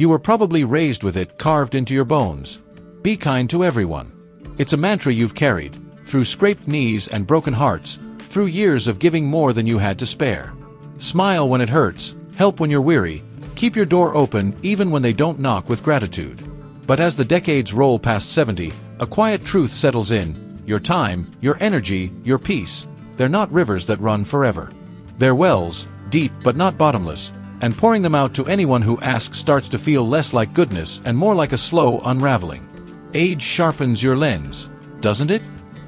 You were probably raised with it carved into your bones. Be kind to everyone. It's a mantra you've carried, through scraped knees and broken hearts, through years of giving more than you had to spare. Smile when it hurts, help when you're weary, keep your door open even when they don't knock with gratitude. But as the decades roll past 70, a quiet truth settles in. Your time, your energy, your peace, they're not rivers that run forever. They're wells, deep but not bottomless, and pouring them out to anyone who asks starts to feel less like goodness and more like a slow unraveling. Age sharpens your lens, doesn't it?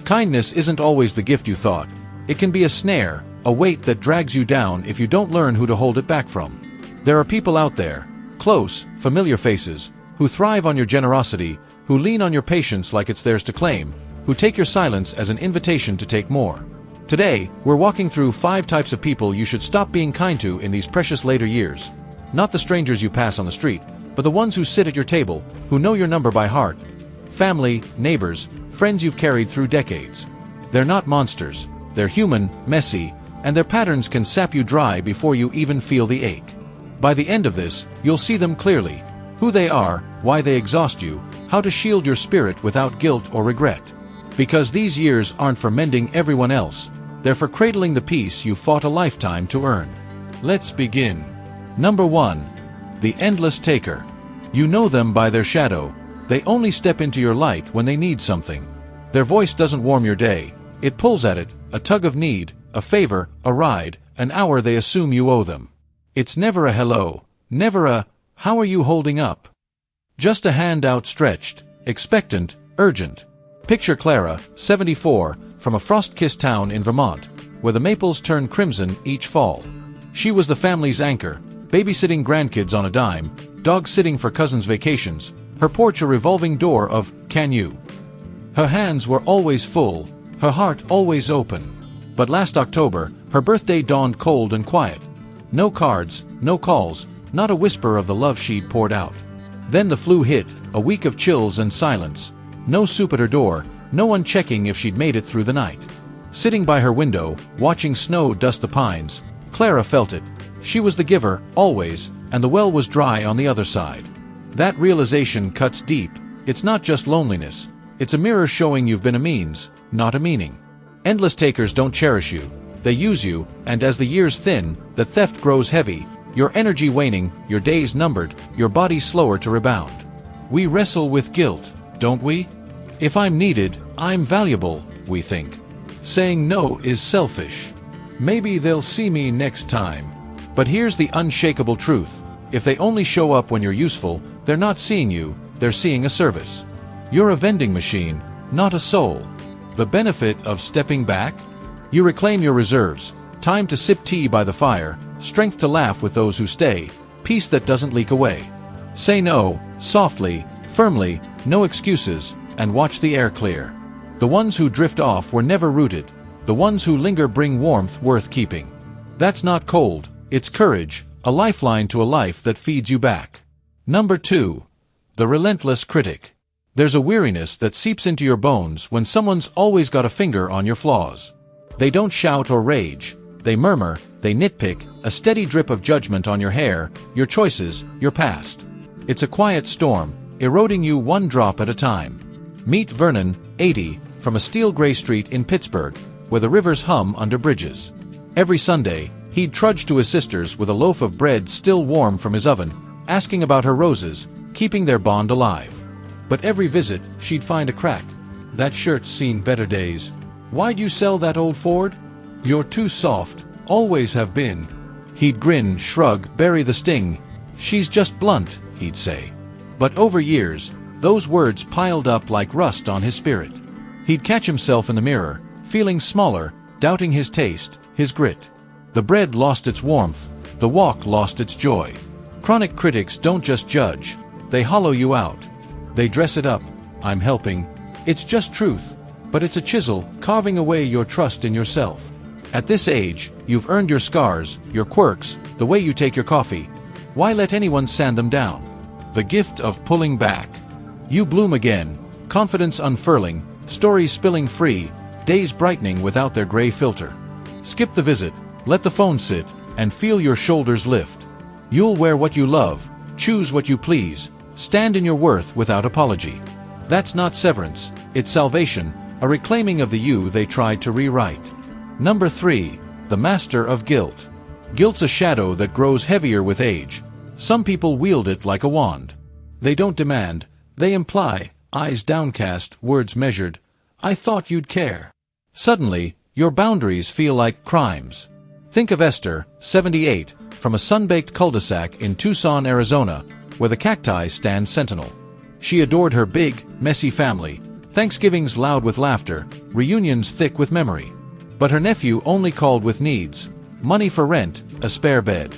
Kindness isn't always the gift you thought. It can be a snare, a weight that drags you down if you don't learn who to hold it back from. There are people out there, close, familiar faces, who thrive on your generosity, who lean on your patience like it's theirs to claim, who take your silence as an invitation to take more. Today, we're walking through 5 types of people you should stop being kind to in these precious later years. Not the strangers you pass on the street, but the ones who sit at your table, who know your number by heart. Family, neighbors, friends you've carried through decades. They're not monsters. They're human, messy, and their patterns can sap you dry before you even feel the ache. By the end of this, you'll see them clearly. Who they are, why they exhaust you, how to shield your spirit without guilt or regret. Because these years aren't for mending everyone else. They're for cradling the peace you fought a lifetime to earn. Let's begin. Number 1. The Endless Taker. You know them by their shadow. They only step into your light when they need something. Their voice doesn't warm your day. It pulls at it, a tug of need, a favor, a ride, an hour they assume you owe them. It's never a hello, never a, how are you holding up? Just a hand outstretched, expectant, urgent. Picture Clara, 74, from a frost-kissed town in Vermont, where the maples turn crimson each fall. She was the family's anchor, babysitting grandkids on a dime, dog-sitting for cousins' vacations, her porch a revolving door of, can you? Her hands were always full, her heart always open. But last October, her birthday dawned cold and quiet. No cards, no calls, not a whisper of the love she'd poured out. Then the flu hit, a week of chills and silence. No soup at her door, no one checking if she'd made it through the night. Sitting by her window, watching snow dust the pines, Clara felt it. She was the giver, always, and the well was dry on the other side. That realization cuts deep. It's not just loneliness. It's a mirror showing you've been a means, not a meaning. Endless takers don't cherish you. They use you, and as the years thin, the theft grows heavy, your energy waning, your days numbered, your body slower to rebound. We wrestle with guilt, don't we? If I'm needed, I'm valuable, we think. Saying no is selfish. Maybe they'll see me next time. But here's the unshakable truth. If they only show up when you're useful, they're not seeing you, they're seeing a service. You're a vending machine, not a soul. The benefit of stepping back? You reclaim your reserves, time to sip tea by the fire, strength to laugh with those who stay, peace that doesn't leak away. Say no, softly, firmly, no excuses, and watch the air clear. The ones who drift off were never rooted. The ones who linger bring warmth worth keeping. That's not cold, it's courage, a lifeline to a life that feeds you back. Number 2. The Relentless Critic. There's a weariness that seeps into your bones when someone's always got a finger on your flaws. They don't shout or rage. They murmur, they nitpick, a steady drip of judgment on your hair, your choices, your past. It's a quiet storm, eroding you one drop at a time. Meet Vernon, 80, from a steel gray street in Pittsburgh, where the rivers hum under bridges. Every Sunday, he'd trudge to his sister's with a loaf of bread still warm from his oven, asking about her roses, keeping their bond alive. But every visit, she'd find a crack. That shirt's seen better days. Why'd you sell that old Ford? You're too soft, always have been. He'd grin, shrug, bury the sting. She's just blunt, he'd say. But over years, those words piled up like rust on his spirit. He'd catch himself in the mirror, feeling smaller, doubting his taste, his grit. The bread lost its warmth, the walk lost its joy. Chronic critics don't just judge, they hollow you out. They dress it up, I'm helping. It's just truth, but it's a chisel carving away your trust in yourself. At this age, you've earned your scars, your quirks, the way you take your coffee. Why let anyone sand them down? The gift of pulling back. You bloom again, confidence unfurling, stories spilling free, days brightening without their gray filter. Skip the visit, let the phone sit, and feel your shoulders lift. You'll wear what you love, Choose what you please. Stand in your worth without apology. That's not severance, it's salvation, a reclaiming of the you they tried to rewrite. Number 3. The Master of Guilt. Guilt's a shadow that grows heavier with age. Some people wield it like a wand. They don't demand, they imply, eyes downcast, words measured. I thought you'd care. Suddenly, your boundaries feel like crimes. Think of Esther, 78, from a sun-baked cul-de-sac in Tucson, Arizona, where the cacti stand sentinel. She adored her big, messy family, Thanksgivings loud with laughter, reunions thick with memory. But her nephew only called with needs: money for rent, a spare bed.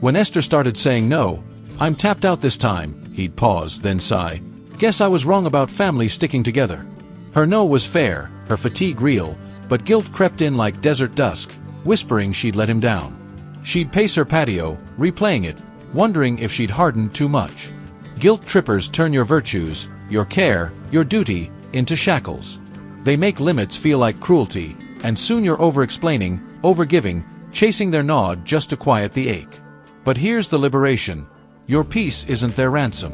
When Esther started saying no, "I'm tapped out this time," he'd pause, then sigh, "Guess I was wrong about family sticking together." Her no was fair, her fatigue real, but guilt crept in like desert dusk, whispering she'd let him down. She'd pace her patio, replaying it, wondering if she'd hardened too much. Guilt trippers turn your virtues, your care, your duty, into shackles. They make limits feel like cruelty, and soon you're over-explaining, over-giving, chasing their nod just to quiet the ache. But here's the liberation. Your peace isn't their ransom.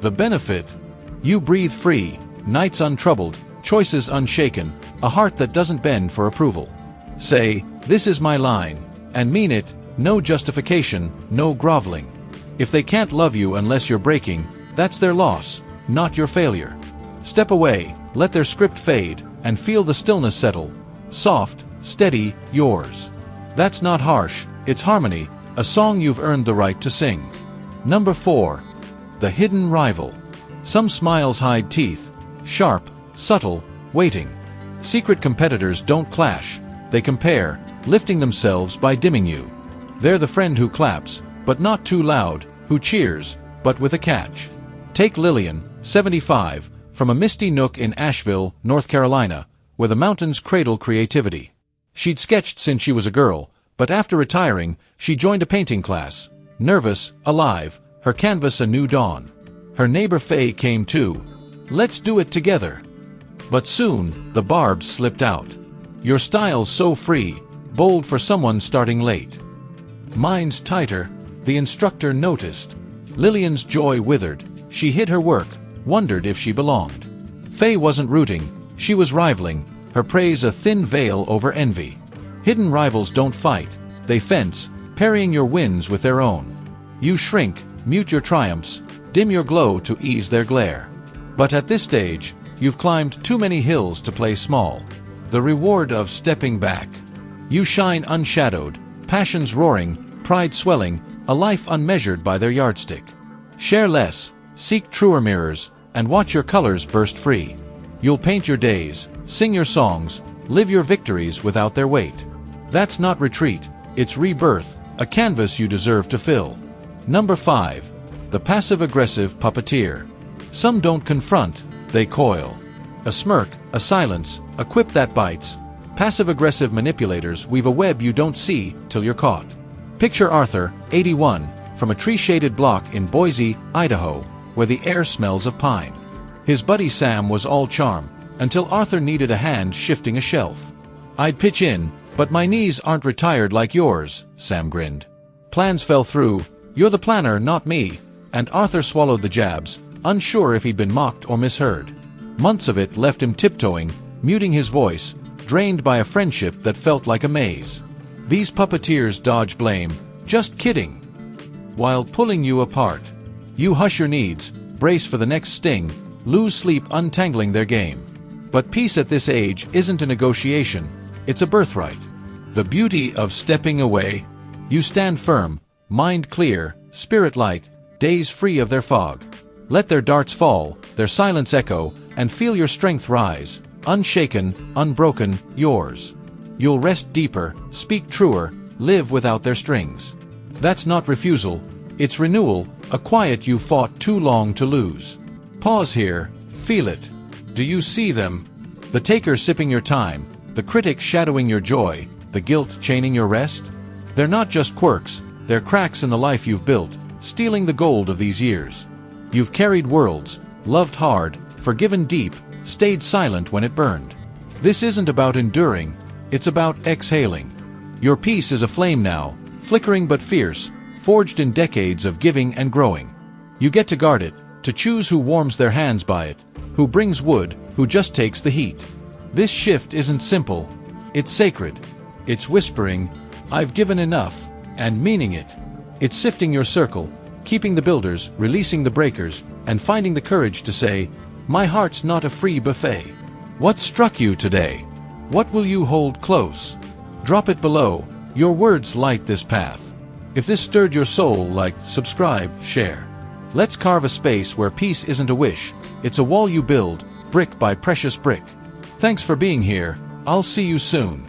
The benefit? You breathe free, nights untroubled, choices unshaken, a heart that doesn't bend for approval. Say, "This is my line," and mean it, no justification, no groveling. If they can't love you unless you're breaking, that's their loss, not your failure. Step away, let their script fade, and feel the stillness settle. Soft, steady, yours. That's not harsh, it's harmony, a song you've earned the right to sing. Number 4. The Hidden Rival. Some smiles hide teeth, sharp, subtle, waiting. Secret competitors don't clash, they compare, lifting themselves by dimming you. They're the friend who claps, but not too loud, who cheers, but with a catch. Take Lillian, 75, from a misty nook in Asheville, North Carolina, where the mountains cradle creativity. She'd sketched since she was a girl, but after retiring, she joined a painting class. Nervous, alive, her canvas a new dawn. Her neighbor Faye came too. "Let's do it together." But soon, the barbs slipped out. Your style's so free, bold for someone starting late. Mine's tighter, the instructor noticed. Lillian's joy withered. She hid her work, wondered if she belonged. Faye wasn't rooting, she was rivaling, her praise a thin veil over envy. Hidden rivals don't fight, they fence, parrying your wins with their own. You shrink, mute your triumphs, dim your glow to ease their glare. But at this stage, you've climbed too many hills to play small. The reward of stepping back. You shine unshadowed, passions roaring, pride swelling, a life unmeasured by their yardstick. Share less, seek truer mirrors, and watch your colors burst free. You'll paint your days, sing your songs, live your victories without their weight. That's not retreat, it's rebirth, a canvas you deserve to fill. Number 5. The Passive-Aggressive Puppeteer. Some don't confront, they coil. A smirk, a silence, a quip that bites. Passive-aggressive manipulators weave a web you don't see till you're caught. Picture Arthur, 81, from a tree-shaded block in Boise, Idaho, where the air smells of pine. His buddy Sam was all charm, until Arthur needed a hand shifting a shelf. "I'd pitch in, but my knees aren't retired like yours," Sam grinned. Plans fell through. "You're the planner, not me," and Arthur swallowed the jabs, unsure if he'd been mocked or misheard. Months of it left him tiptoeing, muting his voice, drained by a friendship that felt like a maze. These puppeteers dodge blame, "Just kidding," while pulling you apart. You hush your needs, brace for the next sting, lose sleep untangling their game. But peace at this age isn't a negotiation, it's a birthright. The beauty of stepping away. You stand firm, mind clear, spirit light, days free of their fog. Let their darts fall, their silence echo, and feel your strength rise, unshaken, unbroken, yours. You'll rest deeper, speak truer, live without their strings. That's not refusal, it's renewal, a quiet you fought too long to lose. Pause here, feel it. Do you see them? The taker sipping your time, the critic shadowing your joy, the guilt chaining your rest? They're not just quirks, they're cracks in the life you've built, stealing the gold of these years. You've carried worlds, loved hard, forgiven deep, stayed silent when it burned. This isn't about enduring, it's about exhaling. Your peace is a flame now, flickering but fierce, forged in decades of giving and growing. You get to guard it, to choose who warms their hands by it, who brings wood, who just takes the heat. This shift isn't simple. It's sacred. It's whispering, "I've given enough," and meaning it. It's sifting your circle, keeping the builders, releasing the breakers, and finding the courage to say, "My heart's not a free buffet." What struck you today? What will you hold close? Drop it below. Your words light this path. If this stirred your soul, like, subscribe, share. Let's carve a space where peace isn't a wish, it's a wall you build, brick by precious brick. Thanks for being here. I'll see you soon.